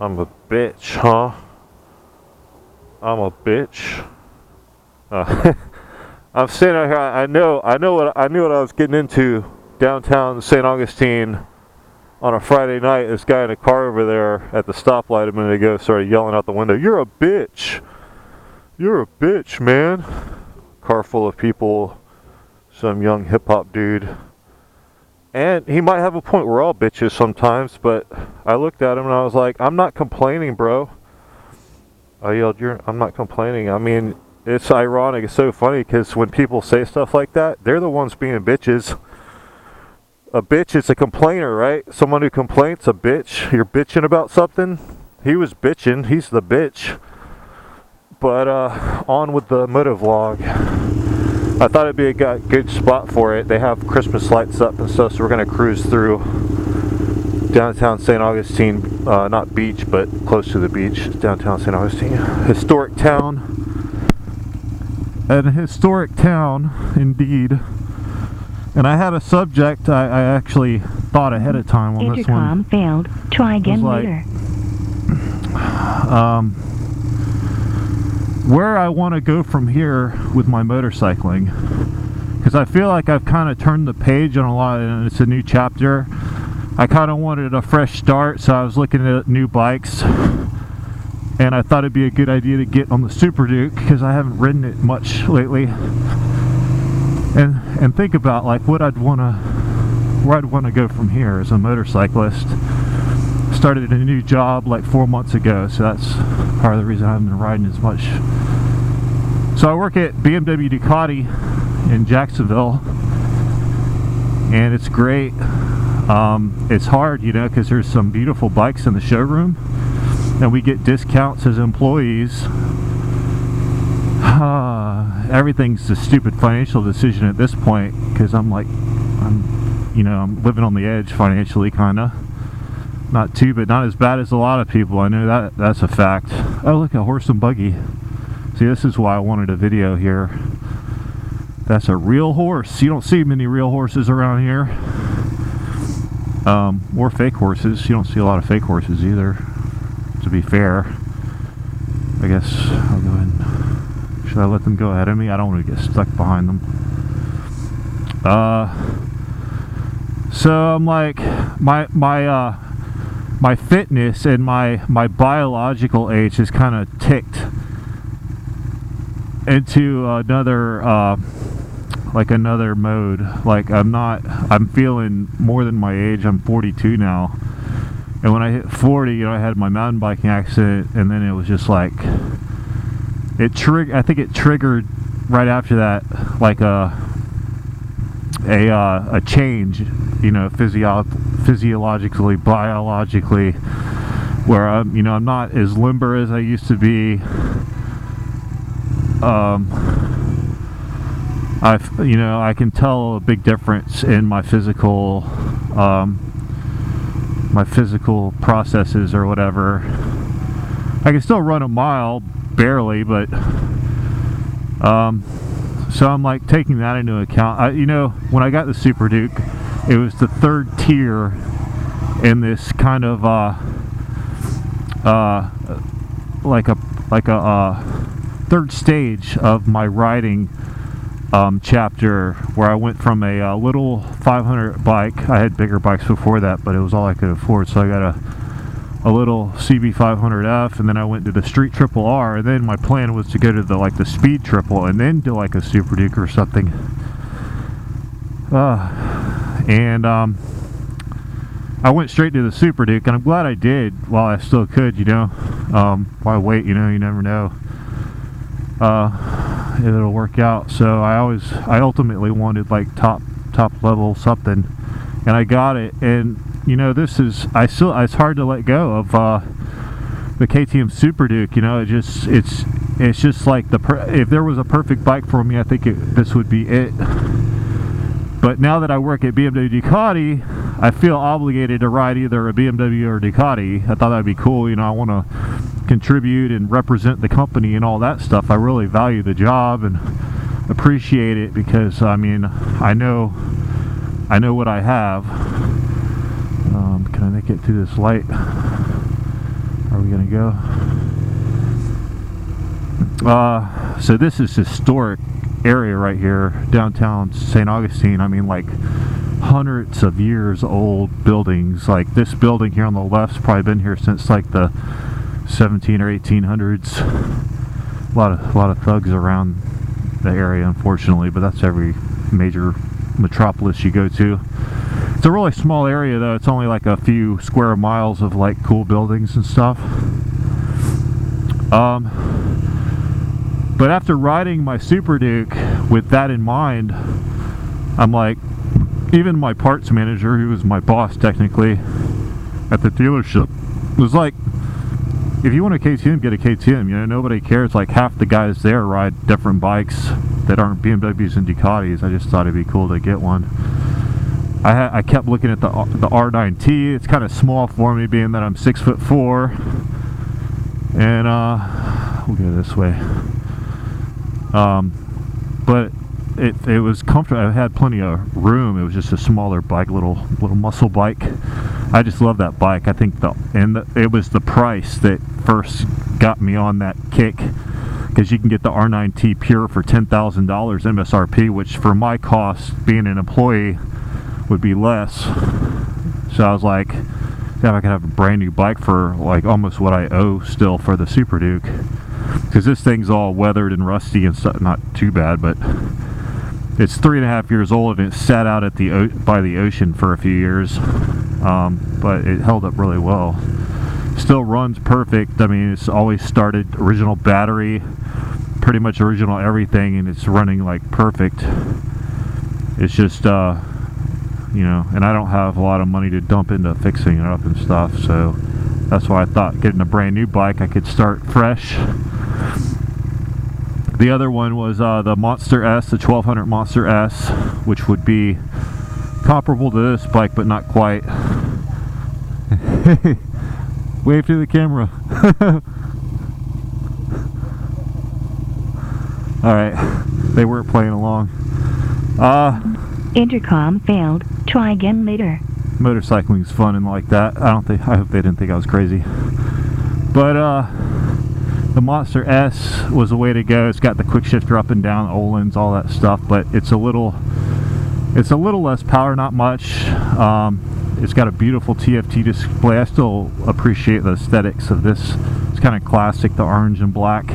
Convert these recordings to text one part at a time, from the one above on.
I'm a bitch, huh? I'm a bitch. I'm sitting out here. I knew what I was getting into downtown St. Augustine on a Friday night. This guy in a car over there at the stoplight a minute ago started yelling out the window, "You're a bitch! You're a bitch, man!" Car full of people, some young hip hop dude. And he might have a point. We're all bitches sometimes, but I looked at him and I was like, I'm not complaining, bro. I yelled, I'm not complaining. I mean, it's ironic. It's so funny because when people say stuff like that, they're the ones being bitches. A bitch is a complainer, right? Someone who complains, a bitch. You're bitching about something. He was bitching. He's the bitch. But on with the motovlog. I thought it'd be a good spot for it. They have Christmas lights up and stuff, so we're going to cruise through downtown St. Augustine. Not beach, but close to the beach. It's downtown St. Augustine. Historic town. An historic town, indeed. And I had a subject I actually thought ahead of time on this one. Intercom failed. Try again later. Where I want to go from here with my motorcycling, because I feel like I've kind of turned the page on a lot and it's a new chapter. I kind of wanted a fresh start, so I was looking at new bikes and I thought it'd be a good idea to get on the SUPERDUKE because I haven't ridden it much lately, and think about like where I'd want to go from here as a motorcyclist. Started a new job like 4 months ago, so that's part of the reason I haven't been riding as much. So I work at BMW Ducati in Jacksonville, and it's great. It's hard, you know, because there's some beautiful bikes in the showroom, and we get discounts as employees. Everything's a stupid financial decision at this point because I'm living on the edge financially, kind of. Not too, but not as bad as a lot of people. I know that's a fact. Oh, look, a horse and buggy. See, this is why I wanted a video here. That's a real horse. You don't see many real horses around here. Or fake horses. You don't see a lot of fake horses either, to be fair. I guess I'll go ahead and... Should I let them go ahead of me? I don't want to get stuck behind them. So I'm like, my fitness and my biological age has kind of ticked into another mode. Like I'm feeling more than my age. I'm 42 now, and when I hit 40, you know, I had my mountain biking accident, and then it was just like I think it triggered right after that, like a change, you know, physiologically, biologically, where I'm not as limber as I used to be. I can tell a big difference in my physical processes or whatever. I can still run a mile, barely, but so I'm like taking that into account. When I got the SUPERDUKE, it was the third tier in this kind of like a third stage of my riding chapter, where I went from a little 500 bike. I had bigger bikes before that, but it was all I could afford, so I got a little CB 500F, and then I went to the Street Triple R, and then my plan was to go to the Speed Triple, and then do like a SUPERDUKE or something. I went straight to the SUPERDUKE, and I'm glad I did while I still could, you know. Why wait, you know, you never know. It'll work out. So I ultimately wanted like top level something, and I got it. And you know, it's hard to let go of the KTM SUPERDUKE. You know, it's just like if there was a perfect bike for me, I think this would be it. But now that I work at BMW Ducati, I feel obligated to ride either a BMW or a Ducati. I thought that'd be cool. You know, I want to contribute and represent the company and all that stuff. I really value the job and appreciate it because, I mean, I know what I have. Can I make it through this light? Are are we gonna go? So this is historic area right here, downtown St. Augustine. I mean, like hundreds of years old buildings. Like this building here on the left's probably been here since like the 17 or 1800s. A lot of thugs around the area, unfortunately, but that's every major metropolis you go to. It's a really small area though. It's only like a few square miles of like cool buildings and stuff. But after riding my SUPERDUKE with that in mind, I'm like, even my parts manager, who was my boss technically at the dealership, was like, if you want a KTM, get a KTM. You know, nobody cares. Like half the guys there ride different bikes that aren't BMWs and Ducatis. I just thought it'd be cool to get one. I kept looking at the R9T. It's kind of small for me, being that I'm 6'4", and we'll go this way. But it was comfortable. I had plenty of room. It was just a smaller bike, little muscle bike. I just love that bike. I think it was the price that first got me on that kick, because you can get the R9T Pure for $10,000 MSRP, which for my cost, being an employee, would be less. So I was like, yeah, I could have a brand new bike for like almost what I owe still for the SUPERDUKE, because this thing's all weathered and rusty and stuff. Not too bad, but it's 3.5 years old and it sat out at by the ocean for a few years. But it held up really well. Still runs perfect. I mean, it's always started, original battery, pretty much original everything, and it's running like perfect. It's just you know, and I don't have a lot of money to dump into fixing it up and stuff, so that's why I thought getting a brand new bike I could start fresh. The other one was the Monster S, the 1200 Monster S, which would be comparable to this bike, but not quite. Wave to the camera. Alright, they weren't playing along. Intercom failed. Try again later. Motorcycling is fun and like that. I hope they didn't think I was crazy. But the Monster S was the way to go. It's got the quick shifter up and down, Öhlins, all that stuff, but it's a little less power, not much. It's got a beautiful TFT display. I still appreciate the aesthetics of this. It's kind of classic, the orange and black.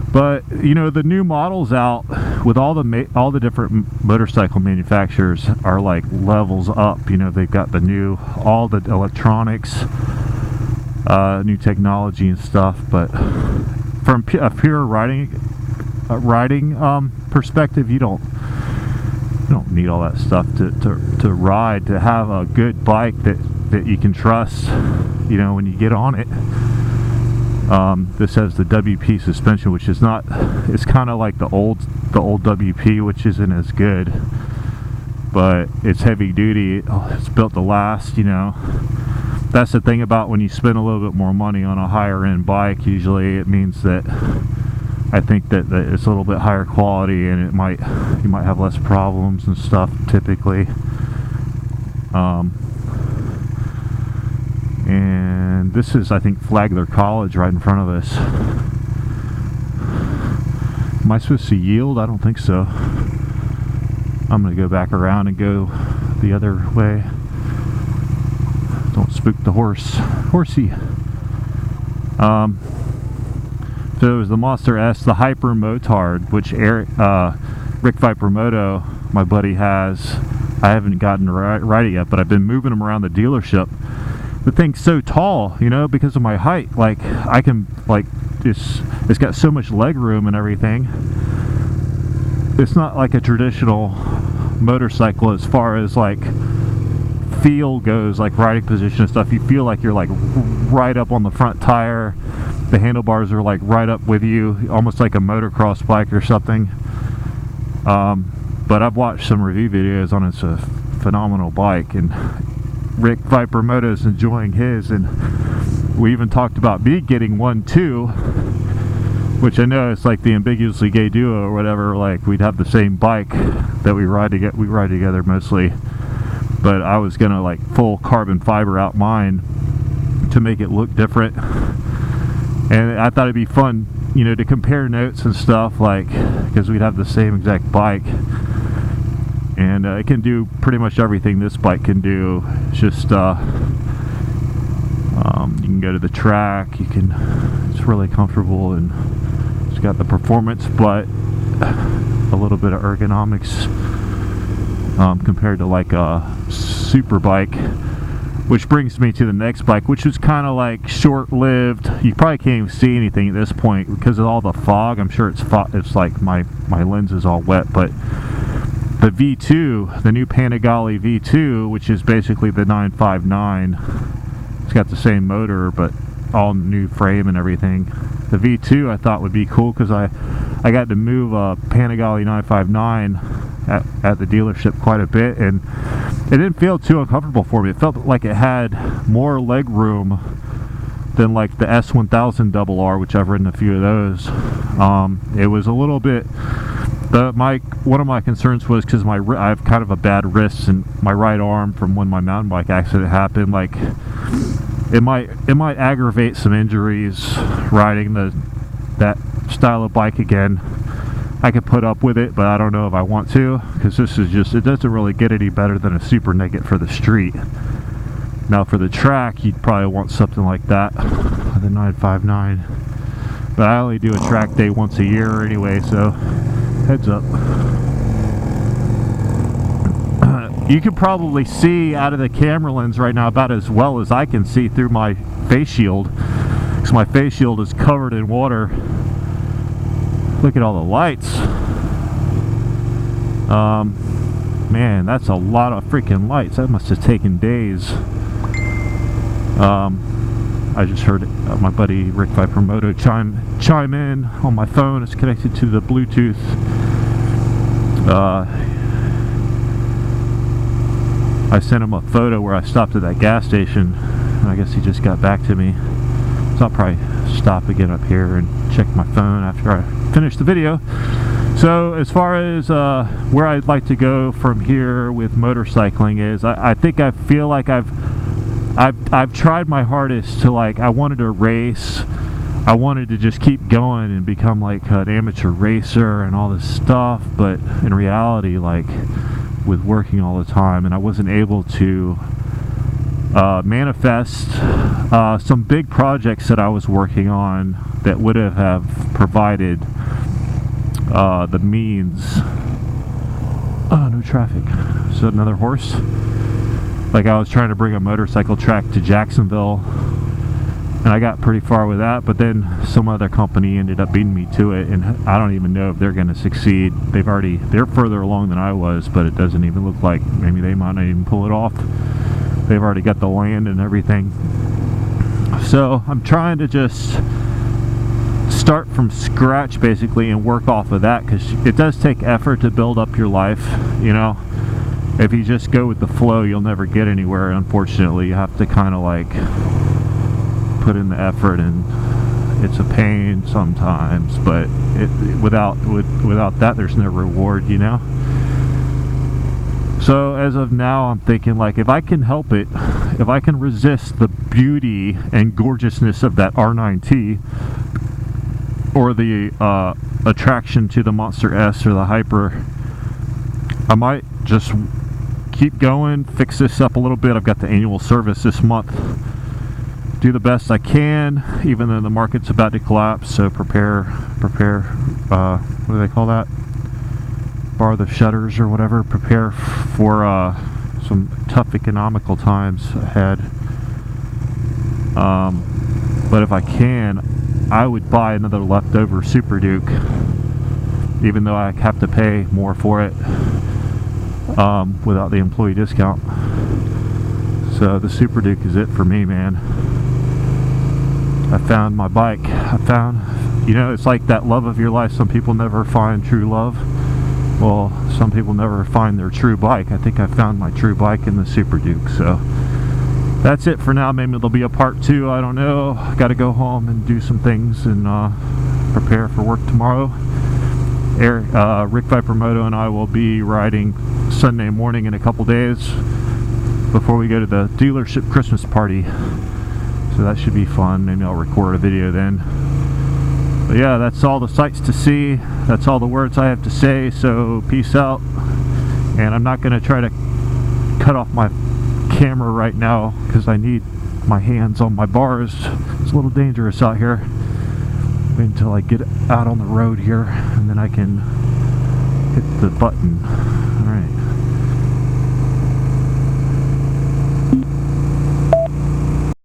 But you know, the new models out with all the different motorcycle manufacturers are like levels up. You know, they've got all the electronics, new technology and stuff. But from a pure riding perspective, you don't need all that stuff to ride. To have a good bike that you can trust, you know, when you get on it. This has the WP suspension, which is not, it's kind of like the old WP, which isn't as good, but it's heavy duty. It's built to last, you know. That's the thing about when you spend a little bit more money on a higher end bike, usually it means that I think that it's a little bit higher quality, and you might have less problems and stuff typically. And this is, I think, Flagler College right in front of us. Am I supposed to yield? I don't think so. I'm going to go back around and go the other way. Don't spook the horsey. So it was the Monster S, the Hyper Motard, which Rick Vipermoto, my buddy, has. I haven't gotten to ride it yet, but I've been moving them around the dealership. The thing's so tall, you know, because of my height. Like, I can, like, it's got so much leg room and everything. It's not like a traditional motorcycle as far as, like, feel goes, like riding position and stuff. You feel like you're, like, right up on the front tire. The handlebars are, like, right up with you, almost like a motocross bike or something. But I've watched some review videos on it. It's a phenomenal bike, and Rick Vipermoto is enjoying his, and we even talked about me getting one too, which I know it's like the ambiguously gay duo or whatever. Like, we'd have the same bike that we ride together mostly, but I was gonna like full carbon fiber out mine to make it look different. And I thought it'd be fun, you know, to compare notes and stuff, like, because we'd have the same exact bike. And it can do pretty much everything this bike can do. It's just you can go to the track, it's really comfortable, and it's got the performance, but a little bit of ergonomics compared to like a super bike. Which brings me to the next bike, which was kind of like short-lived. You probably can't even see anything at this point because of all the fog. I'm sure it's like my lens is all wet, but the V2, the new Panigale V2, which is basically the 959, it's got the same motor but all new frame and everything. The V2 I thought would be cool because I got to move a Panigale 959 at the dealership quite a bit, and it didn't feel too uncomfortable for me. It felt like it had more leg room than like the S1000RR, which I've ridden a few of those. It was a little bit. One of my concerns was because I have kind of a bad wrist and my right arm from when my mountain bike accident happened. Like it might aggravate some injuries riding that style of bike again. I could put up with it, but I don't know if I want to, because this is just, it doesn't really get any better than a Super Naked for the street. Now for the track, you'd probably want something like that, the 959. But I only do a track day once a year anyway, so heads up. You can probably see out of the camera lens right now about as well as I can see through my face shield, because my face shield is covered in water. Look at all the lights. Man, that's a lot of freaking lights. That must have taken days. I just heard my buddy Rick Vipermoto chime in on my phone. It's connected to the Bluetooth. I sent him a photo where I stopped at that gas station, and I guess he just got back to me. So I'll probably stop again up here and check my phone after I finish the video. So as far as where I'd like to go from here with motorcycling is, I think I feel like I've tried my hardest to, like, I wanted to race. I wanted to just keep going and become like an amateur racer and all this stuff, but in reality, like, with working all the time, and I wasn't able to manifest some big projects that I was working on that would have provided the means. Oh, no traffic. Is that another horse? Like, I was trying to bring a motorcycle track to Jacksonville, and I got pretty far with that, but then some other company ended up beating me to it, and I don't even know if they're going to succeed. They're further along than I was, but it doesn't even look like maybe they might not even pull it off. They've already got the land and everything. So I'm trying to just start from scratch basically and work off of that, because it does take effort to build up your life, you know. If you just go with the flow, you'll never get anywhere, unfortunately. You have to kind of like put in the effort, and it's a pain sometimes, but without that, there's no reward, you know. So as of now, I'm thinking, like, if I can help it, if I can resist the beauty and gorgeousness of that R9T, or the attraction to the Monster S or the Hyper, I might just keep going, fix this up a little bit. I've got the annual service this month. Do the best I can, even though the market's about to collapse, so prepare, what do they call that? Bar the shutters or whatever. Prepare for some tough economical times ahead. But if I can, I would buy another leftover SUPERDUKE, even though I have to pay more for it without the employee discount. So the SUPERDUKE is it for me, man. I found my bike. You know, it's like that love of your life. Some people never find true love. Well, some people never find their true bike. I think I found my true bike in the SUPERDUKE. So that's it for now. Maybe there'll be a part 2. I don't know. Got to go home and do some things and prepare for work tomorrow. Rick Vipermoto and I will be riding Sunday morning in a couple days before we go to the dealership Christmas party. So that should be fun. Maybe I'll record a video then. But yeah, that's all the sights to see. That's all the words I have to say. So peace out. And I'm not going to try to cut off my camera right now because I need my hands on my bars. It's a little dangerous out here. Wait until I get out on the road here and then I can hit the button. Alright.